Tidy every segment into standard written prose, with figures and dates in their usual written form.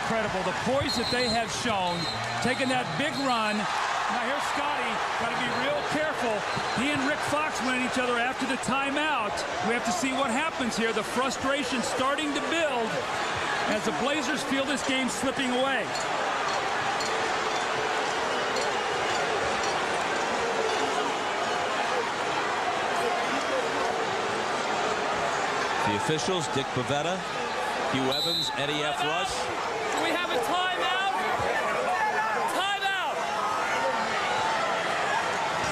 incredible. The poise that they have shown, taking that big run. Now here's Scottie, got to be real careful. He and Rick Fox went at each other after the timeout. We have to see what happens here. The frustration starting to build as the Blazers feel this game slipping away. The officials, Dick Pavetta, Hugh Evans, Eddie F. Rush. Do we have a timeout? Timeout!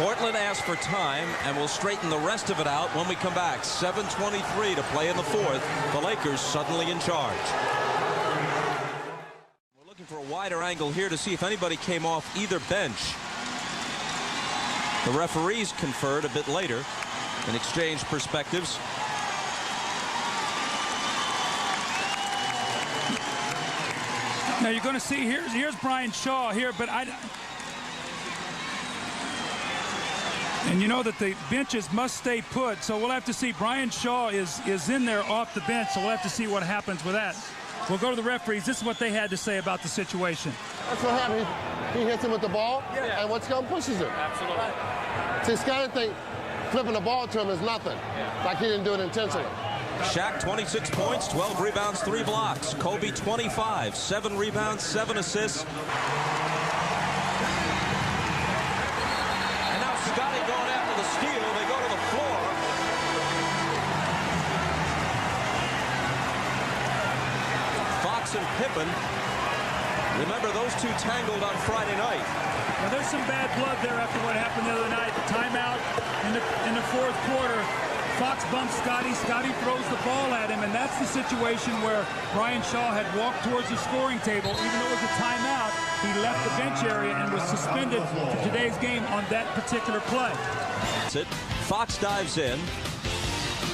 Portland asked for time, and we'll straighten the rest of it out when we come back. 7:23 to play in the fourth. The Lakers suddenly in charge. We're looking for a wider angle here to see if anybody came off either bench. The referees conferred a bit later and exchanged perspectives. Now you're going to see here's Brian Shaw here, but and you know that the benches must stay put, so we'll have to see. Brian Shaw is in there off the bench, so we'll have to see what happens with that. We'll go to the referees. This is what they had to say about the situation. That's what happened. He hits him with the ball, and what's going pushes him. Absolutely. See, Scottie think flipping the ball to him is nothing, like he didn't do it intentionally. Shaq, 26 points, 12 rebounds, 3 blocks. Kobe, 25, 7 rebounds, 7 assists. And now Scottie going after the steal. They go to the floor. Fox and Pippen. Remember, those two tangled on Friday night. Now there's some bad blood there after what happened the other night. Timeout in the fourth quarter. Fox bumps Scottie. Scottie throws the ball at him, and that's the situation where Brian Shaw had walked towards the scoring table. Even though it was a timeout, he left the bench area and was suspended for today's game on that particular play. That's it. Fox dives in.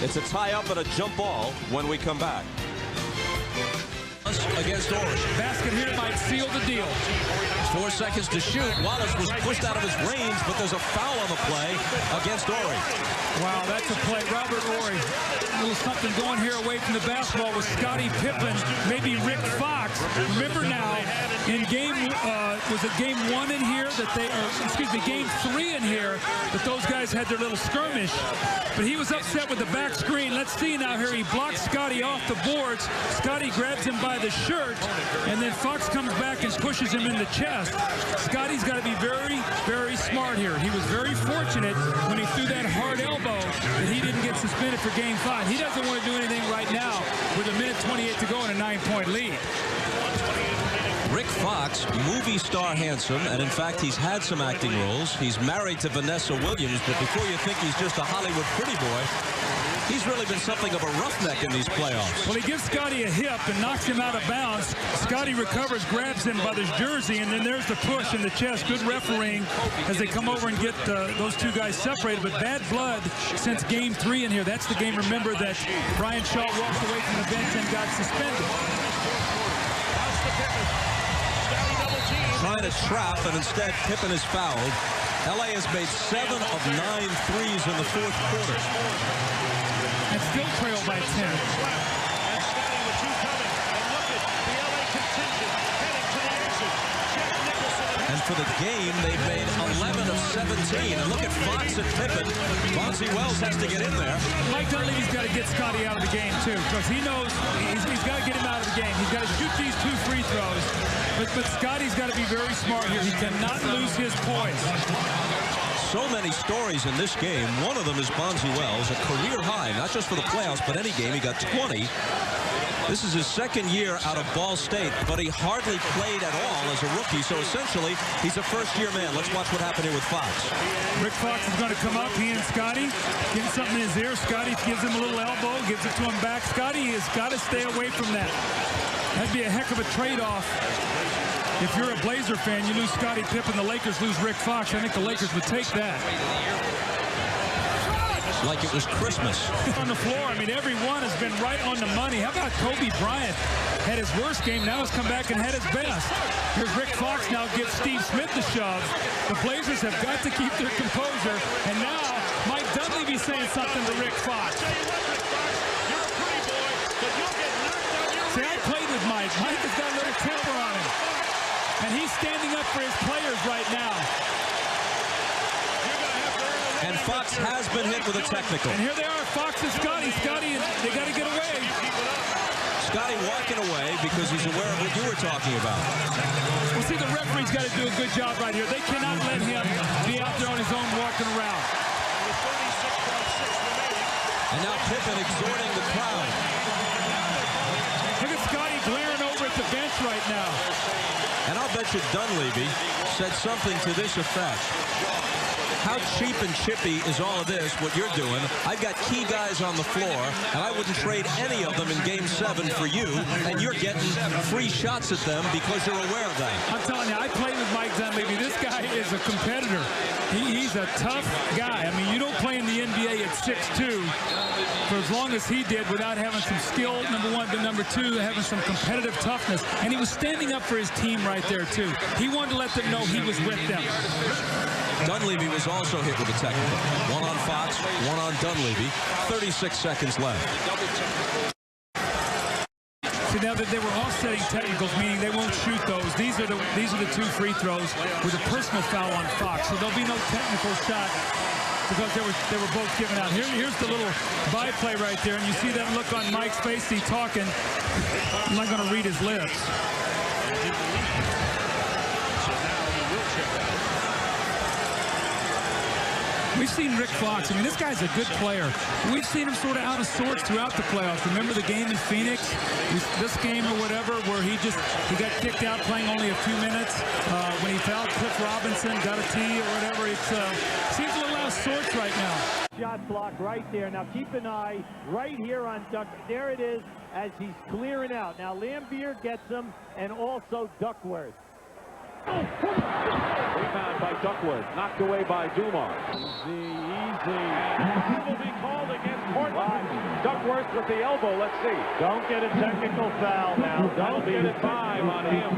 It's a tie-up and a jump ball when we come back. Against Orange. Basket here might seal the deal. 4 seconds to shoot. Wallace was pushed out of his range, but there's a foul on the play against Horry. Wow, that's a play. Robert Horry. A little something going here away from the basketball with Scottie Pippen, maybe Rick Fox. Remember now, in game, was it game 1 in here that they, or excuse me, game 3 in here, that those guys had their little skirmish. But he was upset with the back screen. Let's see now here. He blocks Scottie off the boards. Scottie grabs him by the shirt, and then Fox comes back and pushes him in the chest. Scottie's got to be very, very smart here. He was very fortunate when he threw that hard elbow that he didn't get suspended for game 5. He doesn't want to do anything right now with a minute 28 to go and a 9-point lead. Rick Fox, movie star handsome, and in fact he's had some acting roles. He's married to Vanessa Williams, but before you think he's just a Hollywood pretty boy, he's really been something of a roughneck in these playoffs. Well, he gives Scottie a hip and knocks him out of bounds. Scottie recovers, grabs him by his jersey, and then there's the push in the chest. Good refereeing as they come over and get those two guys separated. But bad blood since game 3 in here. That's the game, remember, that Brian Shaw walked away from the bench and got suspended. Trying to trap, and instead Pippen is fouled. LA has made 7 of 9 threes in the fourth quarter. And still trailed by 10. And for the game, they've made 11 of 17. And look at Fox and Pippen. Bonzi Wells has to get in there. Mike Dunleavy's got to get Scottie out of the game, too, because he knows he's got to get him out of the game. He's got to shoot these 2 free throws. But Scottie's got to be very smart here. He cannot lose his poise. So many stories in this game. One of them is Bonzi Wells, a career high, not just for the playoffs, but any game. He got 20. This is his second year out of Ball State, but he hardly played at all as a rookie, so essentially he's a first-year man. Let's watch what happened here with Fox. Rick Fox is going to come up, he and Scottie, getting something in his ear. Scottie gives him a little elbow, gives it to him back. Scottie has got to stay away from that. That'd be a heck of a trade-off. If you're a Blazer fan, you lose Scottie Pippen, the Lakers lose Rick Fox. I think the Lakers would take that. Like it was Christmas. On the floor, I mean, every one has been right on the money. How about Kobe Bryant? Had his worst game, now has come back and had his best. Here's Rick Fox now gives Steve Smith the shove. The Blazers have got to keep their composure. And now, Mike Dunleavy saying something to Rick Fox. See, I played with Mike. Mike has got a little temper on Fox has been hit with a technical. And here they are, Fox and Scottie. Scottie, they got to get away. Scottie walking away because he's aware of what you were talking about. Well, see, the referee's got to do a good job right here. They cannot let him be out there on his own walking around. And now Pippen exhorting the crowd. Look at Scottie glaring over at the bench right now. And I'll bet you Dunleavy said something to this effect. How cheap and chippy is all of this, what you're doing? I've got key guys on the floor, and I wouldn't trade any of them in Game 7 for you, and you're getting free shots at them because you're aware of that. I'm telling you, I played with Mike Dunleavy. This guy is a competitor. He's a tough guy. I mean, you don't play in the NBA at 6'2" for as long as he did without having some skill, number one, but number two, having some competitive toughness. And he was standing up for his team right there, too. He wanted to let them know he was with them. Dunleavy was also hit with a technical. One on Fox, one on Dunleavy. 36 seconds left. So now that they were offsetting technicals, meaning they won't shoot those. These are the two free throws with a personal foul on Fox. So there'll be no technical shot because they were both given out. Here's the little byplay right there, and you see that look on Mike's face. He's talking. I'm not going to read his lips. We've seen Rick Fox. I mean, this guy's a good player. We've seen him sort of out of sorts throughout the playoffs. Remember the game in Phoenix? This game or whatever, where he got kicked out playing only a few minutes. When he fouled Cliff Robinson, got a tee or whatever. It seems a little out of sorts right now. Shot block right there. Now keep an eye right here on Duck. There it is as he's clearing out. Now Lambier gets him, and also Duckworth. Rebound by Duckworth, knocked away by Dumars. Easy. He will be called against Portland. Duckworth with the elbow, let's see. Don't get a technical foul now. Don't get it 5 on him.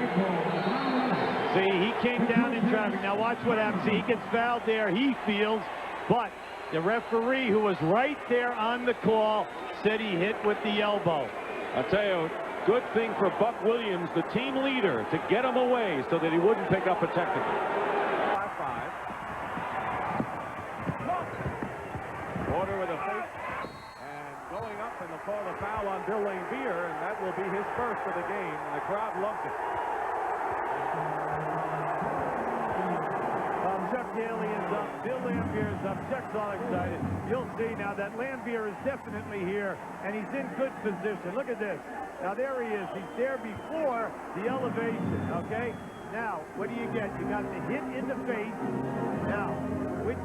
See, he came down in traffic. Now watch what happens. See, he gets fouled there. He feels, but the referee, who was right there on the call, said he hit with the elbow. I tell you, good thing for Buck Williams, the team leader, to get him away so that he wouldn't pick up a technical. 5-5. Porter with a fake. And going up, and they'll call a foul on Bill Lambier, and that will be his first for the game. And the crowd loves it. Chuck Daly is up. Bill Lambier is up. Chuck's all excited. You'll see now that Lambier is definitely here, and he's in good position. Look at this. Now there he is. He's there before the elevation, okay? Now, what do you get? You got the hit in the face. Now, which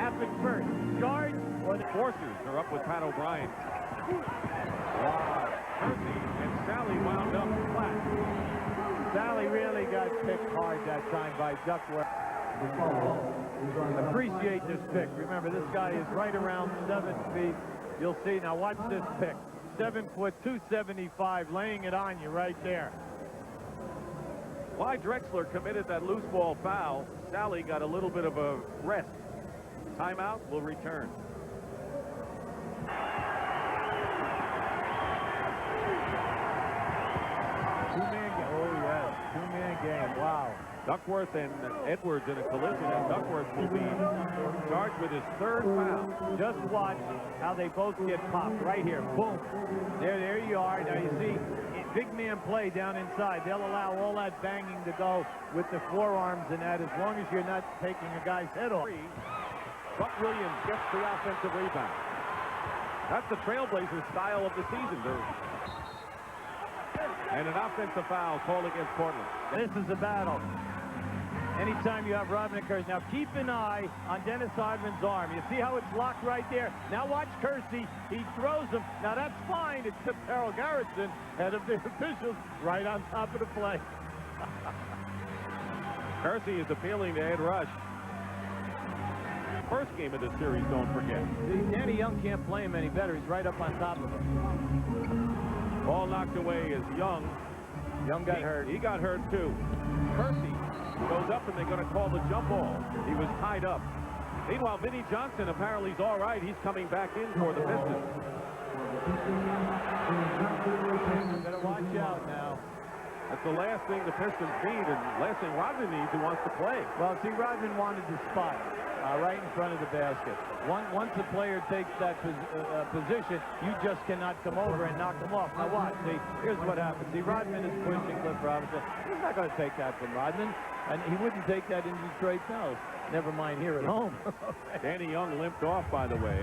happened first? Charge or the Forcers are up with Pat O'Brien. Wow. Percy and Sally wound up flat. Sally really got picked hard that time by Duckworth. Appreciate this pick. Remember, this guy is right around 7 feet. You'll see. Now watch this pick. 7 foot, 275, laying it on you right there. Why Drexler committed that loose ball foul, Sally got a little bit of a rest. Timeout, will return. Two-man game. Oh, yes. Two-man game. Wow. Duckworth and Edwards in a collision, and Duckworth will be charged with his 3rd foul. Just watch how they both get popped right here. Boom. There you are. Now you see, big man play down inside. They'll allow all that banging to go with the forearms and that, as long as you're not taking a guy's head off. Buck Williams gets the offensive rebound. That's the Trailblazers' style of the season, and an offensive foul called against Portland. This is a battle. Anytime you have Rodman and Kersey. Now keep an eye on Dennis Rodman's arm. You see how it's locked right there? Now watch Kersey. He throws him. Now that's fine. It's Terrell Garrison, head of the officials, right on top of the play. Kersey is appealing to Ed Rush. First game of the series, don't forget. See, Danny Young can't play him any better. He's right up on top of him. Ball knocked away is Young. Young got hurt. He got hurt too. Kersey goes up, and they're going to call the jump ball. He was tied up. Meanwhile, Vinnie Johnson apparently is all right. He's coming back in for the Pistons. Better watch out now. That's the last thing the Pistons need, and last thing Rodman needs, who wants to play. Well, see, Rodman wanted the spot right in front of the basket. Once a player takes that position, you just cannot come over and knock him off. Now watch, see, here's what happens. See, Rodman is pushing Cliff Robinson. He's not going to take that from Rodman, and he wouldn't take that in Detroit now. Never mind here at home. Danny Young limped off, by the way.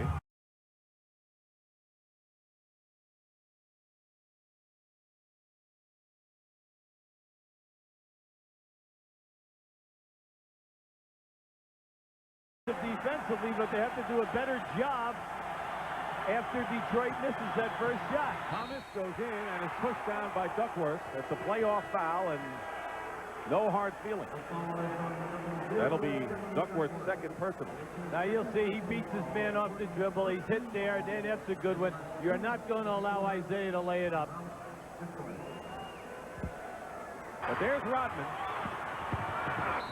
Defensively, but they have to do a better job after Detroit misses that first shot. Thomas goes in and is pushed down by Duckworth. That's a playoff foul and no hard feelings. That'll be Duckworth's second personal. Now you'll see he beats his man off the dribble. He's hit there. That's a good one. You're not going to allow Isaiah to lay it up. But there's Rodman.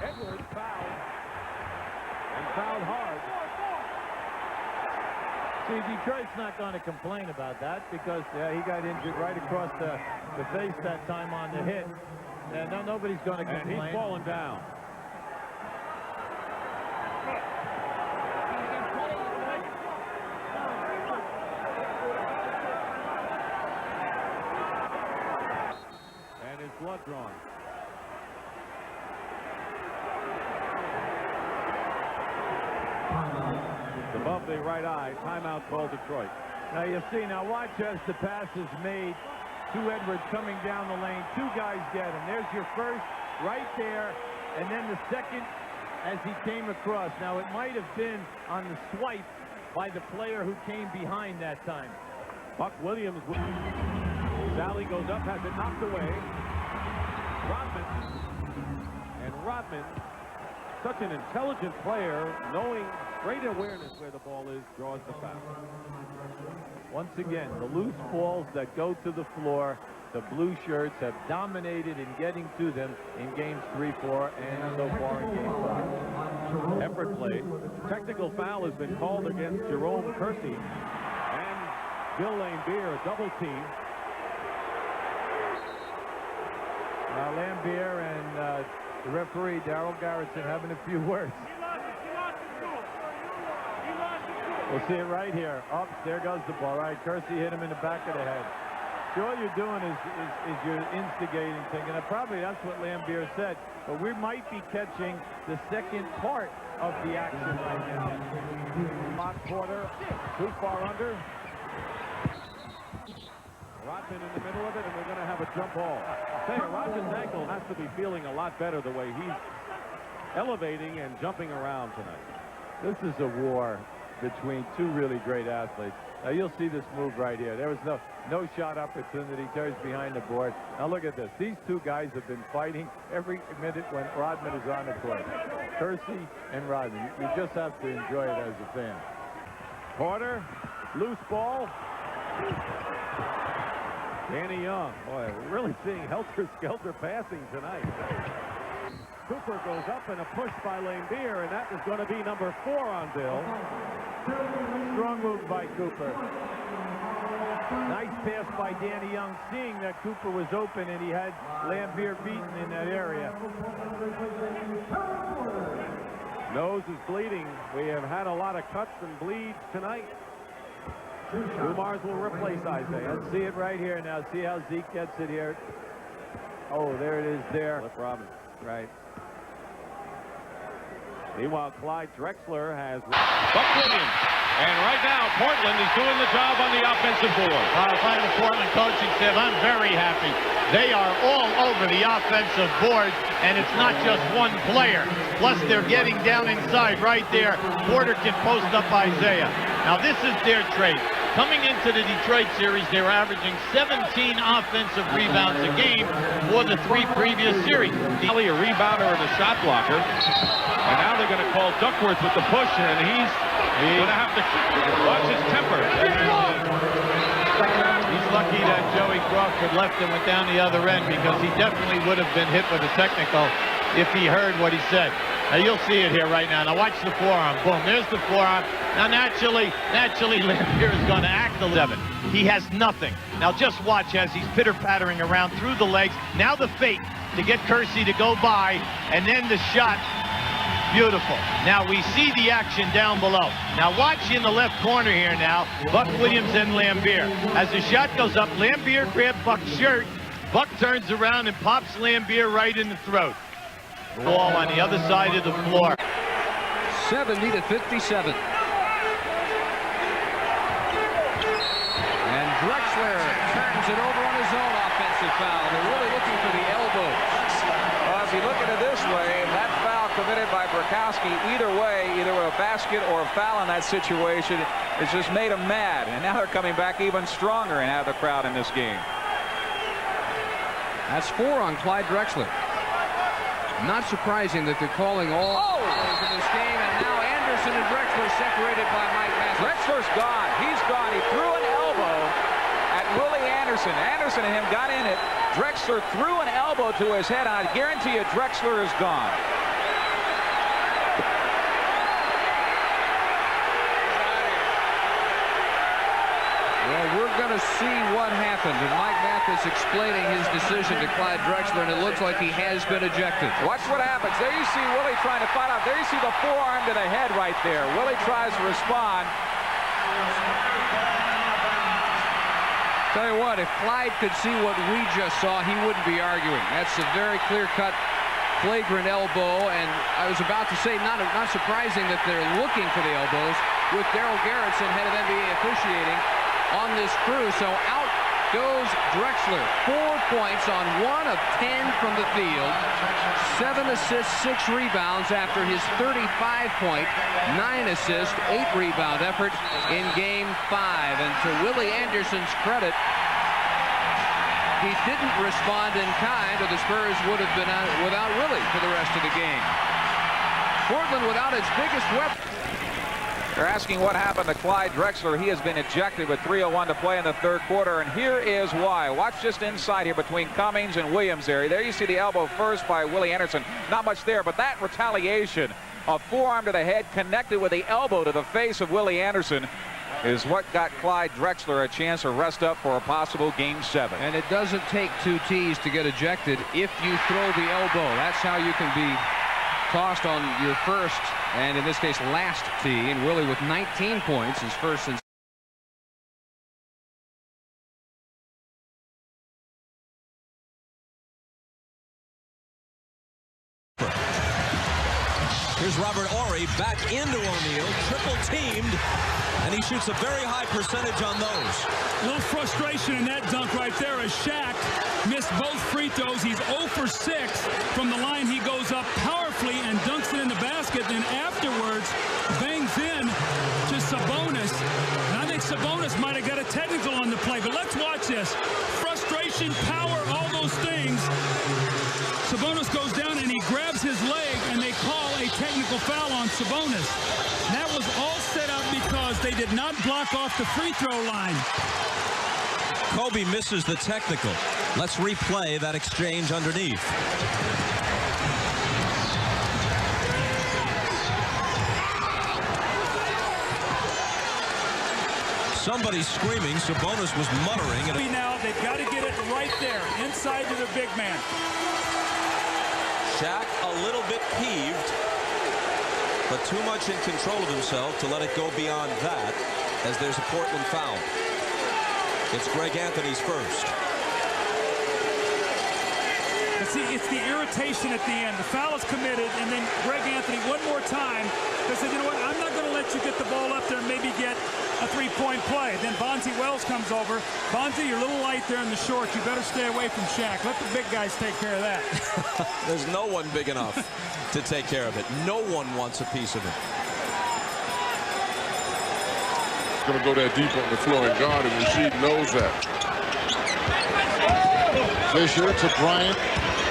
Edwards fouled. And fouled hard. See, Detroit's not going to complain about that because he got injured right across the face that time on the hit. Nobody's going to complain. And he's fallen down. And his blood drawn. Above the right eye, timeout called Detroit. Now you see, watch as the pass is made to Edwards coming down the lane. Two guys get him. There's your first right there, and then the second as he came across. Now it might have been on the swipe by the player who came behind that time. Buck Williams. Sally goes up, has it knocked away. Rodman, such an intelligent player, knowing great awareness where the ball is, draws the foul. Once again, the loose balls that go to the floor, the blue shirts have dominated in getting to them in games 3, 4, and so far in game 5. Effort play. Technical foul has been called against Jerome Kersey and Bill Laimbeer, a double team. Now Laimbeer and the referee, Darryl Garrettson, having a few words. We'll see it right here. Up, there goes the ball. Right, Kersey hit him in the back of the head. So all you're doing is you're instigating, thinking. And probably that's what Laimbeer said. But we might be catching the second part of the action right now. Mock Porter, too far under. Rodman in the middle of it, and we're going to have a jump ball. Rodman's ankle has to be feeling a lot better the way he's elevating and jumping around tonight. This is a war between two really great athletes. Now you'll see this move right here. There was no shot opportunity. Terry's behind the board. Now look at this. These two guys have been fighting every minute when Rodman is on the court. Kersey and Rodman. You just have to enjoy it as a fan. Porter, loose ball. Danny Young. Boy, we're really seeing helter-skelter passing tonight. Cooper goes up and a push by Laimbeer, and that is going to be number 4 on Bill. Strong move by Cooper. Nice pass by Danny Young, seeing that Cooper was open and he had Laimbeer beaten in that area. Nose is bleeding. We have had a lot of cuts and bleeds tonight. Dumars will replace Isaiah. Let's see it right here now. See how Zeke gets it here. Oh, there it is there. Flip Robin. Right. Meanwhile, Clyde Drexler has Buck Williams. And right now, Portland is doing the job on the offensive board. If I'm the Portland coaching staff, I'm very happy. They are all over the offensive board, and it's not just one player. Plus, they're getting down inside right there. Porter can post up Isaiah. Now, this is their trait. Coming into the Detroit series, they were averaging 17 offensive rebounds a game for the 3 previous series. A rebounder and a shot blocker. And now they're going to call Duckworth with the push, and he's going to have to watch his temper. He's lucky that Joey Crawford left and went down the other end, because he definitely would have been hit with a technical if he heard what he said. Now you'll see it here right now. Now watch the forearm. Boom, there's the forearm. Now, naturally, Lampier is going to act 11. He has nothing. Now, just watch as he's pitter-pattering around through the legs. Now the fake to get Kersey to go by, and then the shot. Beautiful. Now we see the action down below. Now watch in the left corner here now, Buck Williams and Lampier. As the shot goes up, Lampier grabs Buck's shirt. Buck turns around and pops Lampier right in the throat. Ball on the other side of the floor. 70-57. And Drexler turns it over on his own offensive foul. They're really looking for the elbow. Well, if you look at it this way, that foul committed by Burkowski, either way, either with a basket or a foul in that situation, it's just made them mad. And now they're coming back even stronger and have the crowd in this game. That's 4 on Clyde Drexler. Not surprising that they're calling all plays in this game, and now Anderson and Drexler separated by Mike Mathis. Drexler's gone. He's gone. He threw an elbow at Willie Anderson. Anderson and him got in it. Drexler threw an elbow to his head. I guarantee you Drexler is gone. Well, we're going to see what happened. And Mike Mathis explaining his decision to Clyde Drexler, and it looks like he has been ejected. Watch what happens. There you see Willie trying to fight out. There you see the forearm to the head right there. Willie tries to respond. Tell you what, if Clyde could see what we just saw, he wouldn't be arguing. That's a very clear-cut, flagrant elbow, and I was about to say, not surprising that they're looking for the elbows with Daryl Garrettson, head of NBA officiating, on this crew. So out goes Drexler. 4 points on 1 of 10 from the field. 7 assists, 6 rebounds after his 35-point, 9 assist, 8 rebound effort in Game 5. And to Willie Anderson's credit, he didn't respond in kind, or the Spurs would have been out without Willie for the rest of the game. Portland without its biggest weapon. They're asking what happened to Clyde Drexler. He has been ejected with 3:01 to play in the third quarter, and here is why. Watch just inside here between Cummings and Williams area. There you see the elbow first by Willie Anderson. Not much there, but that retaliation, a forearm to the head connected with the elbow to the face of Willie Anderson, is what got Clyde Drexler a chance to rest up for a possible Game 7. And it doesn't take 2 T's to get ejected if you throw the elbow. That's how you can be tossed on your first, and in this case last tee. And Willie with 19 points, his first since. Here's Robert Horry back into O'Neal, triple teamed, and he shoots a very high percentage on those. A little frustration in that dunk right there as Shaq missed both free throws. He's 0 for 6 from the line. He goes up powerfully and dunks it in the basket. Then afterwards bangs in to Sabonis. And I think Sabonis might have got a technical on the play. But let's watch this. Frustration, power, all those things. Sabonis goes down and he grabs his leg, and they call a technical foul on Sabonis. That was all set up because they did not block off the free throw line. Kobe misses the technical. Let's replay that exchange underneath. Somebody's screaming. Sabonis was muttering. Now they've got to get it right there, inside to the big man. Shaq a little bit peeved, but too much in control of himself to let it go beyond that, as there's a Portland foul. It's Greg Anthony's first. But see, it's the irritation at the end. The foul is committed, and then Greg Anthony one more time. They said, you know what, I'm not going to let you get the ball up there and maybe get a 3-point play. Then Bonzi Wells comes over. Bonzi, you're a little light there in the short. You better stay away from Shaq. Let the big guys take care of that. There's no one big enough to take care of it. No one wants a piece of it. Going to go that deep on the floor and guard, and Rasheed knows that. Fisher to Bryant.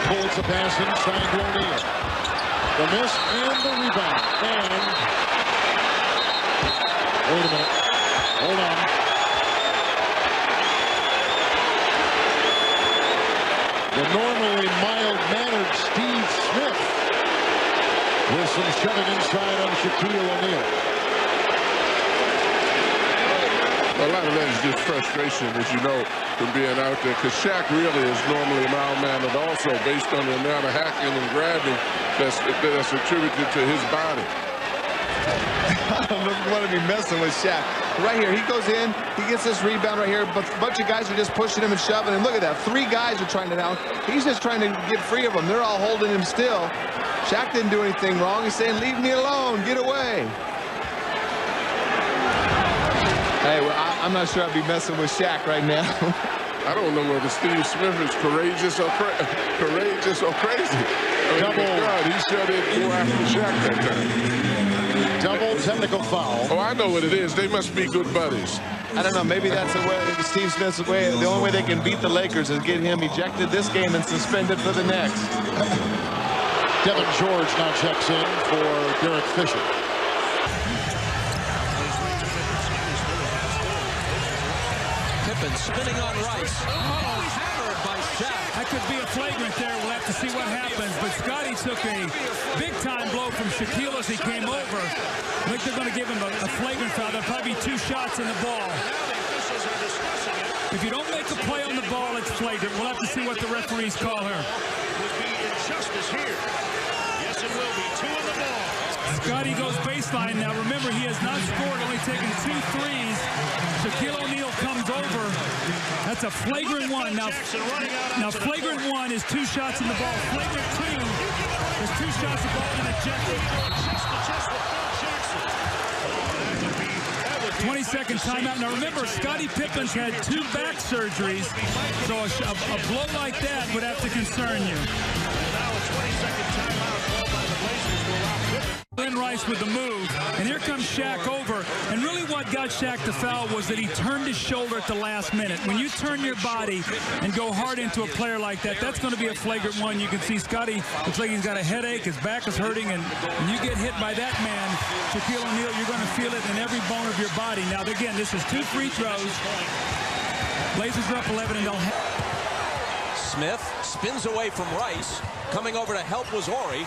Pulls the pass inside to O'Neal. The miss and the rebound. And wait a minute. Hold on. The normally mild-mannered Steve Smith with some shoving inside on Shaquille O'Neal. A lot of that is just frustration, as you know, from being out there. Because Shaq really is normally mild-mannered also, based on the amount of hacking and grabbing that's attributed to his body. I don't know if you want to be messing with Shaq. Right here, he goes in, he gets this rebound right here, but a bunch of guys are just pushing him and shoving, and look at that. 3 guys are trying to down. He's just trying to get free of them. They're all holding him still. Shaq didn't do anything wrong. He's saying, leave me alone, get away. Hey, well, I'm not sure I'd be messing with Shaq right now. I don't know whether Steve Smith is courageous or crazy. God, he sure didn't go after Shaq that time. Double technical foul. Oh, I know what it is. They must be good buddies. I don't know. Maybe that's the way, Steve Smith's way. The only way they can beat the Lakers is get him ejected this game and suspended for the next. Devin George now checks in for Derek Fisher. Pippen spinning on Rice. Hammered by Shaq. That could be a flagrant there. We'll have to see what happens. But Scottie took a big-time blow from Shaquille as he came over. I think they're going to give him a flagrant foul. There'll probably be 2 shots in the ball. If you don't make a play on the ball, it's flagrant. We'll have to see what the referees call her. Scottie goes baseline now. Remember, he has not scored, only taken 2 threes. Shaquille O'Neal comes over. That's a flagrant 1. Now flagrant 1 is 2 shots in the ball. Flagrant 2 is 2 shots in the ball and ejected. 20-second timeout. Now remember, Scottie Pippen's had 2 back surgeries, so a blow like that would have to concern you. Now a 20-second timeout called by the Blazers to allow Pippen. Rice with the move, and here comes Shaq over. And really what got Shaq to foul was that he turned his shoulder at the last minute. When you turn your body and go hard into a player like that, that's going to be a flagrant 1. You can see Scottie looks like he's got a headache, his back is hurting, and when you get hit by that man, Shaquille O'Neal, you're going to feel it in every bone of your body. Now again, this is 2 free throws. Blazers are up 11 and they'll Smith spins away from Rice. Coming over to help was Horry.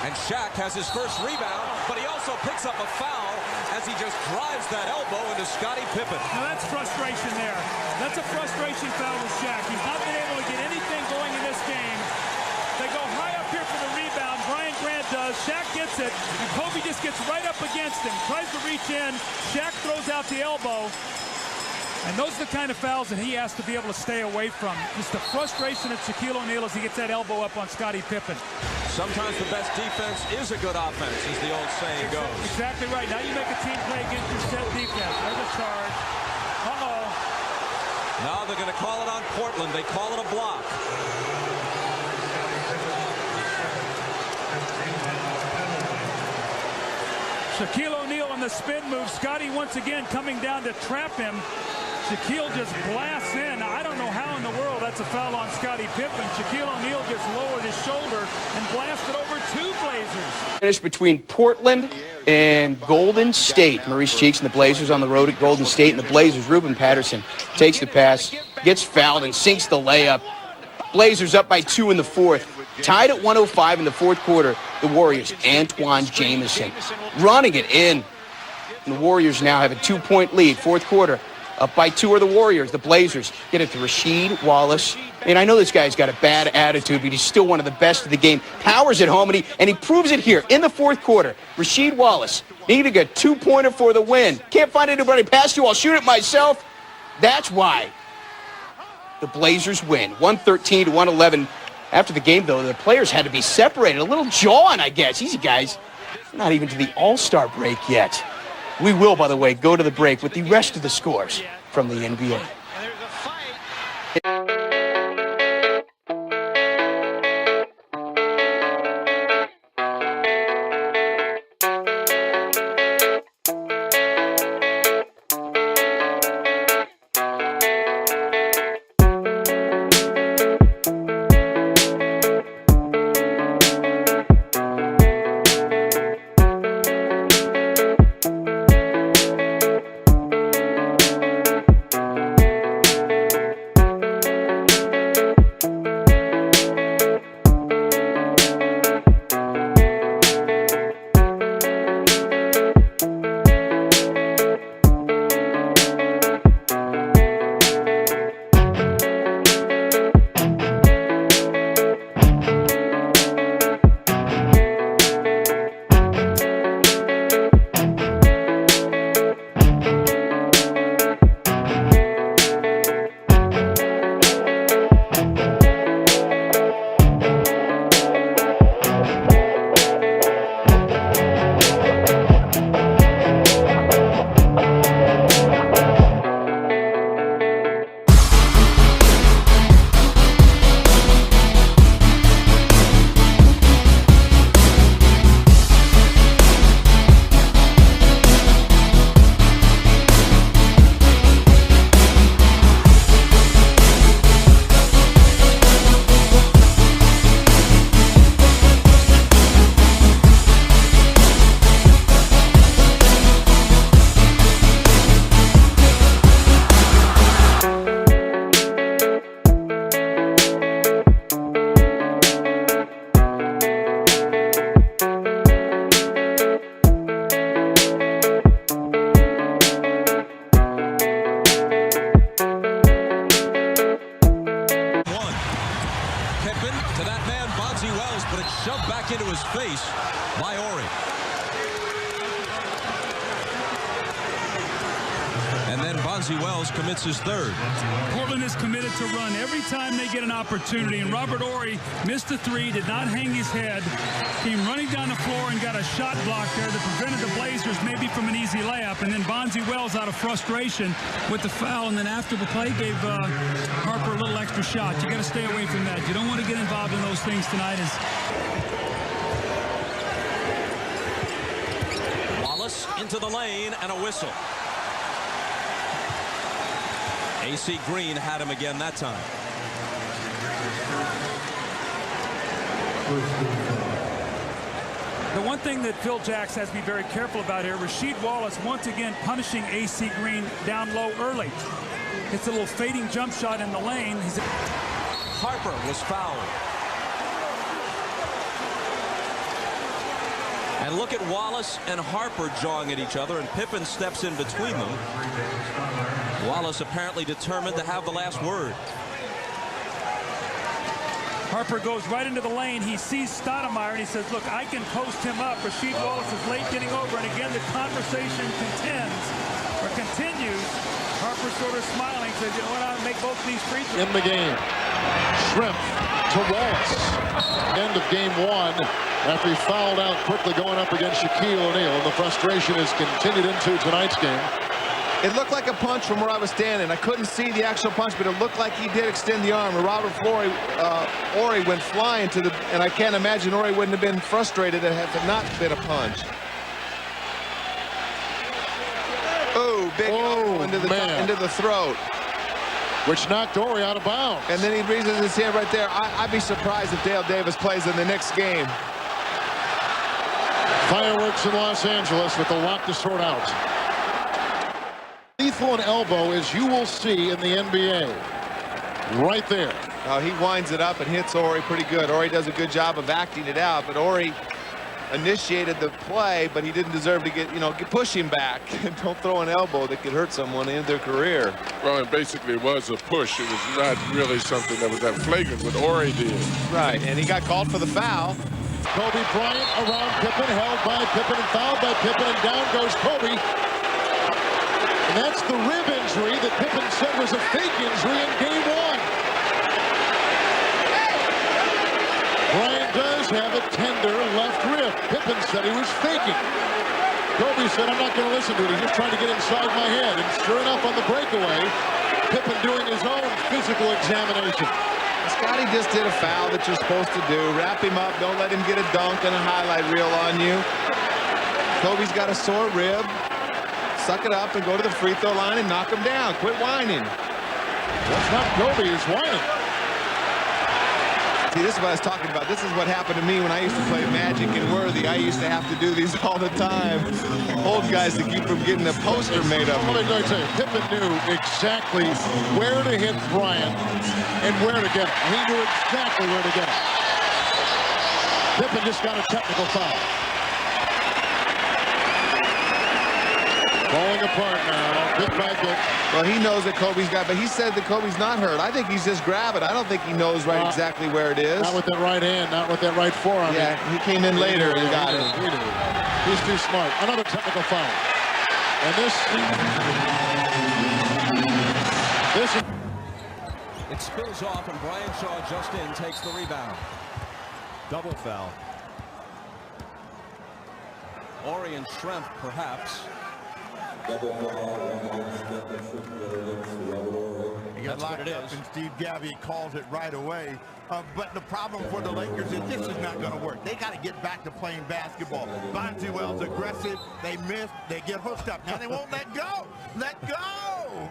And Shaq has his first rebound, but he also picks up a foul as he just drives that elbow into Scottie Pippen. Now that's frustration there. That's a frustration foul with Shaq. He's not been able to get anything going in this game. They go high up here for the rebound. Brian Grant does. Shaq gets it, and Kobe just gets right up against him. Tries to reach in. Shaq throws out the elbow. And those are the kind of fouls that he has to be able to stay away from. Just the frustration of Shaquille O'Neal as he gets that elbow up on Scottie Pippen. Sometimes the best defense is a good offense, as the old saying goes. Exactly right. Now you make a team play against your set defense. There's a charge. Uh-oh. Now they're going to call it on Portland. They call it a block. Shaquille O'Neal on the spin move. Scottie once again coming down to trap him. Shaquille just blasts in. I don't know how in the world that's a foul on Scottie Pippen. Shaquille O'Neal just lowered his shoulder and blasted over 2 Blazers. Finish between Portland and Golden State. Maurice Cheeks and the Blazers on the road at Golden State, and the Blazers, Ruben Patterson takes the pass, gets fouled, and sinks the layup. Blazers up by 2 in the 4th. Tied at 105 in the 4th quarter, the Warriors, Antoine Jamison, running it in. And the Warriors now have a 2-point lead, 4th quarter. Up by 2 are the Warriors. The Blazers get it to Rasheed Wallace. And I know this guy's got a bad attitude, but he's still one of the best of the game. Powers at home, and he proves it here in the 4th quarter. Rasheed Wallace needing a 2-pointer for the win. Can't find anybody past you. I'll shoot it myself. That's why the Blazers win, 113-111. After the game, though, the players had to be separated. A little jawing, I guess. Easy, guys. We're not even to the All-Star break yet. We will, by the way, go to the break with the rest of the scores from the NBA. to that man, Bonzi Wells, but it's shoved back into his face by Horry. And then Bonzi Wells commits his third. Portland is committed to run every time they get an opportunity, and Robert Horry missed the three, did not hang his head, came running down the floor and got a shot block there that prevented the Blazers maybe from an easy layup, and then Bonzi Wells out of frustration with the foul, and then after the play gave Harper a little extra shot. You got to stay away from that. You don't want to get involved in those things tonight. Wallace into the lane and a whistle. AC Green had him again that time. The one thing that Phil Jacks has to be very careful about here, Rasheed Wallace once again punishing AC Green down low early. It's a little fading jump shot in the lane. Harper was fouled. And look at Wallace and Harper jawing at each other, and Pippen steps in between them. Wallace apparently determined to have the last word. Harper goes right into the lane. He sees Stoudamire, and he says, look, I can post him up. Rasheed Wallace is late getting over, and again, the conversation continues. Harper sort of smiling, says, you know what, I'll make both of these free throws. In the game, Schrempf to Wallace. End of game one after he fouled out quickly going up against Shaquille O'Neal, and the frustration has continued into tonight's game. It looked like a punch from where I was standing. I couldn't see the actual punch, but it looked like he did extend the arm. And Robert Horry went flying to the, and I can't imagine Horry wouldn't have been frustrated had it not been a punch. Oh, big into the throat. Which knocked Horry out of bounds. And then he raises his hand right there. I'd be surprised if Dale Davis plays in the next game. Fireworks in Los Angeles with the lot to sort out. Lethal an elbow, as you will see in the NBA. Right there. Oh, he winds it up and hits Horry pretty good. Horry does a good job of acting it out, but Horry initiated the play, but he didn't deserve to push him back. Don't throw an elbow that could hurt someone in their career. Well, it basically was a push. It was not really something that was that flagrant what Horry did. Right, and he got called for the foul. Kobe Bryant around Pippen, held by Pippen and fouled by Pippen, and down goes Kobe. And that's the rib injury that Pippen said was a fake injury in game one. Bryant does have a tender left rib. Pippen said he was faking. Kobe said, I'm not going to listen to it. He's just trying to get inside my head. And sure enough, on the breakaway, Pippen doing his own physical examination. Scottie just did a foul that you're supposed to do. Wrap him up. Don't let him get a dunk and a highlight reel on you. Kobe's got a sore rib. Suck it up and go to the free throw line and knock him down. Quit whining. That's not Kobe, he's whining. See, this is what I was talking about. This is what happened to me when I used to play Magic and Worthy. I used to have to do these all the time. Old guys to keep from getting a poster made of me. Let me tell you, Pippen knew exactly where to hit Bryant and where to get him. He knew exactly where to get him. Pippen just got a technical foul. Falling apart now, bit by bit. Well, he knows that Kobe's got, but he said that Kobe's not hurt. I think he's just grabbing. I don't think he knows exactly where it is. Not with that right hand, not with that right forearm. Yeah, he came in later and got it. He's too smart. Another technical foul. And this It spills off, and Brian Shaw just in takes the rebound. Double foul. Horry and Schrempf, perhaps. He got locked up, and Steve Gabby calls it right away. But the problem for the Lakers is this is not going to work. They got to get back to playing basketball. Bonzi Wells aggressive. They miss. They get hooked up. Now they won't let go. Let go.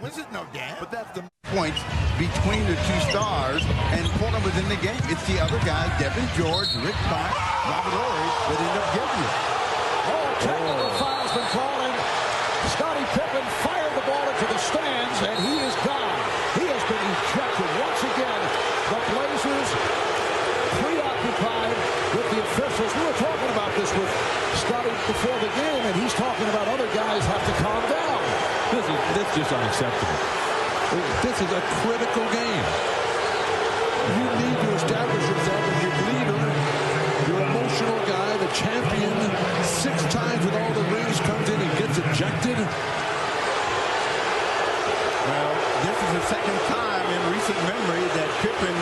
This is no game. But that's the points between the two stars, and Portland was in the game. It's the other guys, Devin George, Rick Fox, Robert Horry, that end up giving you. Technical foul's been called. Scottie Pippen fired the ball into the stands, and he is gone. He has been ejected once again. The Blazers preoccupied with the officials. We were talking about this with Scottie before the game, and he's talking about other guys have to calm down. This is just unacceptable. This is a critical game. You need to establish yourself champion 6 times with all the rings, comes in and gets ejected. Well, this is the second time in recent memory that Pippen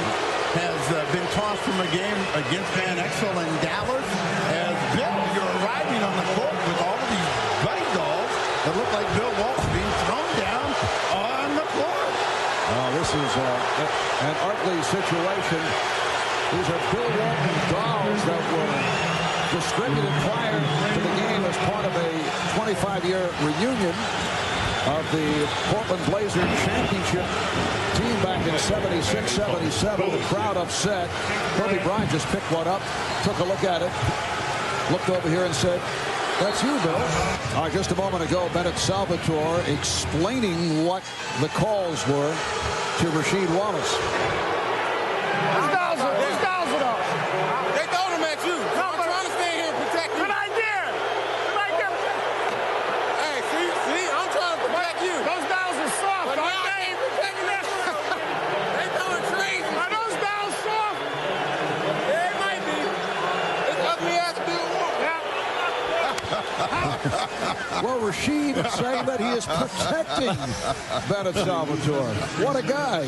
has been tossed from a game against Van Exel in Dallas. As Bill, you're arriving on the court with all of these buddy dolls that look like Bill Walsh being thrown down on the court. This is an ugly situation. These are Bill Walton dolls that were distributed prior to the game as part of a 25-year reunion of the Portland Blazers championship team back in 76-77. The crowd upset. Kobe Bryant just picked one up, took a look at it, looked over here and said, "That's you, Bill." All right, just a moment ago, Bennett Salvatore explaining what the calls were to Rasheed Wallace. These dolls are those. They throw them at you. No, I'm trying to stay here and protect you. Good idea. Good idea. Hey, see, I'm trying to protect you. Those dolls are soft. But now they ain't protecting that. They throwing crazy. Are those dolls soft? Yeah, it might be. It's ugly ass Bill Walsh. Well, Rasheed saying that he is protecting Bennett Salvatore. What a guy.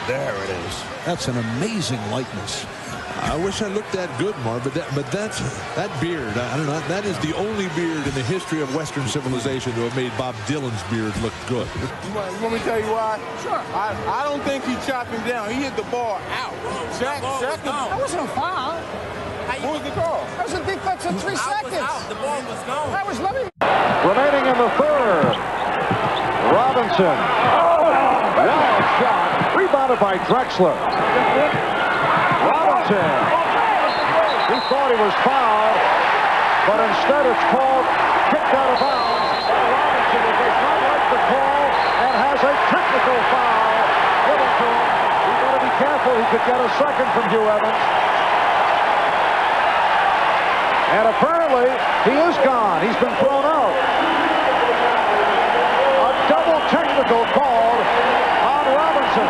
There it is. That's an amazing likeness. I wish I looked that good, Marv, but that beard, I don't know, that is the only beard in the history of Western civilization to have made Bob Dylan's beard look good. You want me to tell you why? Sure. I don't think he chopped him down. He hit the ball out. That wasn't a foul. What was the call? That was a defense in 3 seconds. The ball was gone. That was lovely. Remaining in the third. Robinson. Wild shot. Rebounded by Drexler. Robinson. He thought he was fouled, but instead it's called kicked out of bounds. Robinson does not like the call and has a technical foul given to him. He's got to be careful. He could get a second from Hugh Evans. And apparently, he is gone. He's been thrown out. A double technical called on Robinson.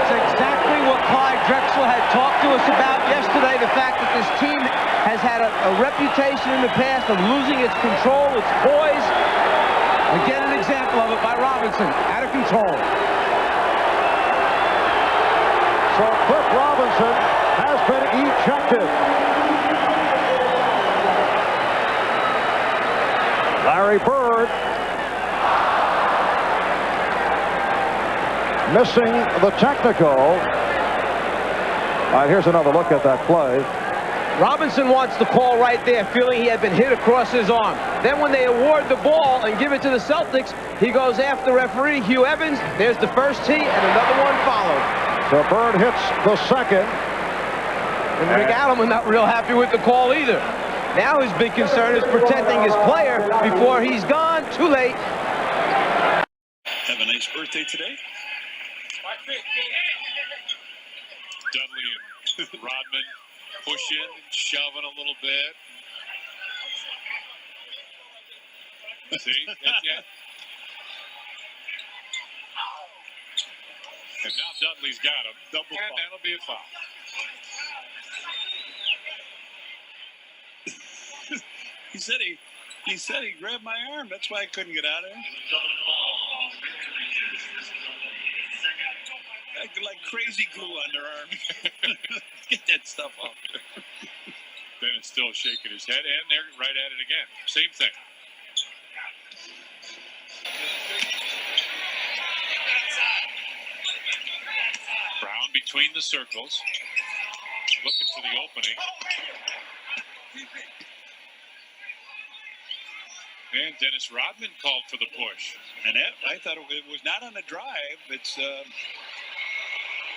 It's exactly what Clyde Drexler had talked to us about yesterday, the fact that this team has had a reputation in the past of losing its control, its poise. Again, an example of it by Robinson, out of control. So Cliff Robinson has been ejected. Larry Bird missing the technical. All right, here's another look at that play. Robinson wants the call right there, feeling he had been hit across his arm. Then when they award the ball and give it to the Celtics, he goes after referee Hugh Evans. There's the first tee and another one followed. So Bird hits the second. And Rick Adelman not real happy with the call either. Now his big concern is protecting his player before he's gone. Too late. Have a nice birthday today. Dudley and Rodman pushing, shoving a little bit. See? Yeah. And now Dudley's got him. Double foul. And that'll be a foul. He said he grabbed my arm. That's why I couldn't get out of there. Like crazy glue on their arm. Get that stuff off there. Bennett's still shaking his head, and they're right at it again. Same thing. Brown between the circles, looking for the opening. And Dennis Rodman called for the push. And that, I thought it was not on a drive. It's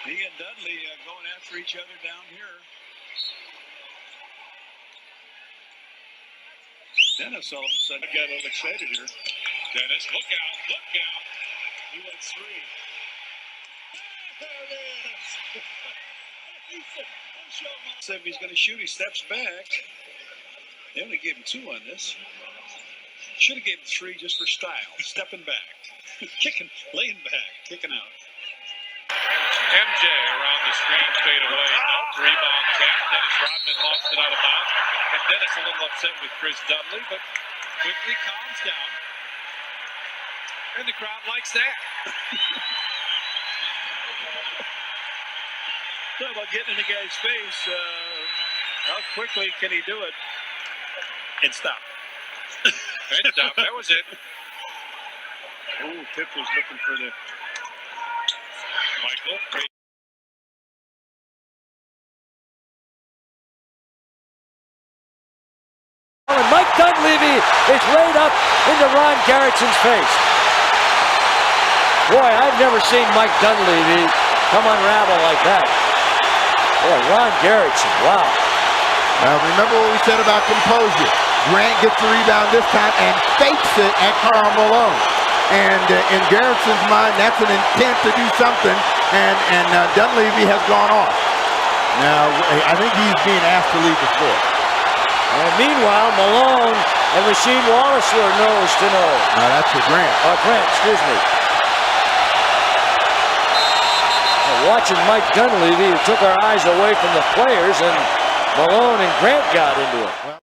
he and Dudley going after each other down here. Dennis all of a sudden got a little excited here. Dennis, look out, look out. He went 3. There it is. So if he's going to shoot, he steps back. They only gave him 2 on this. Should have gave him 3 just for style. Stepping back. Kicking, laying back, kicking out. MJ around the screen, fade away. Nope, rebound tap. Dennis Rodman lost it out of bounds. And Dennis a little upset with Chris Dudley, but quickly calms down. And the crowd likes that. Talk about getting in the guy's face. How quickly can he do it? And stop. And stop. That was it. Oh, Pip was looking for the Michael. And Mike Dunleavy is laid up into Ron Garrettson's face. Boy, I've never seen Mike Dunleavy come unravel like that. Boy, Ron Garrettson, wow. Now remember what we said about composure. Grant gets the rebound this time and fakes it at Karl Malone. And in Garrettson's mind, that's an intent to do something, and Dunleavy has gone off. Now, I think he's being asked to leave the floor. And meanwhile, Malone and Rasheed Wallace were nose to nose. Now that's for Grant. Grant, excuse me. Watching Mike Dunleavy, who took our eyes away from the players, and Malone and Grant got into it.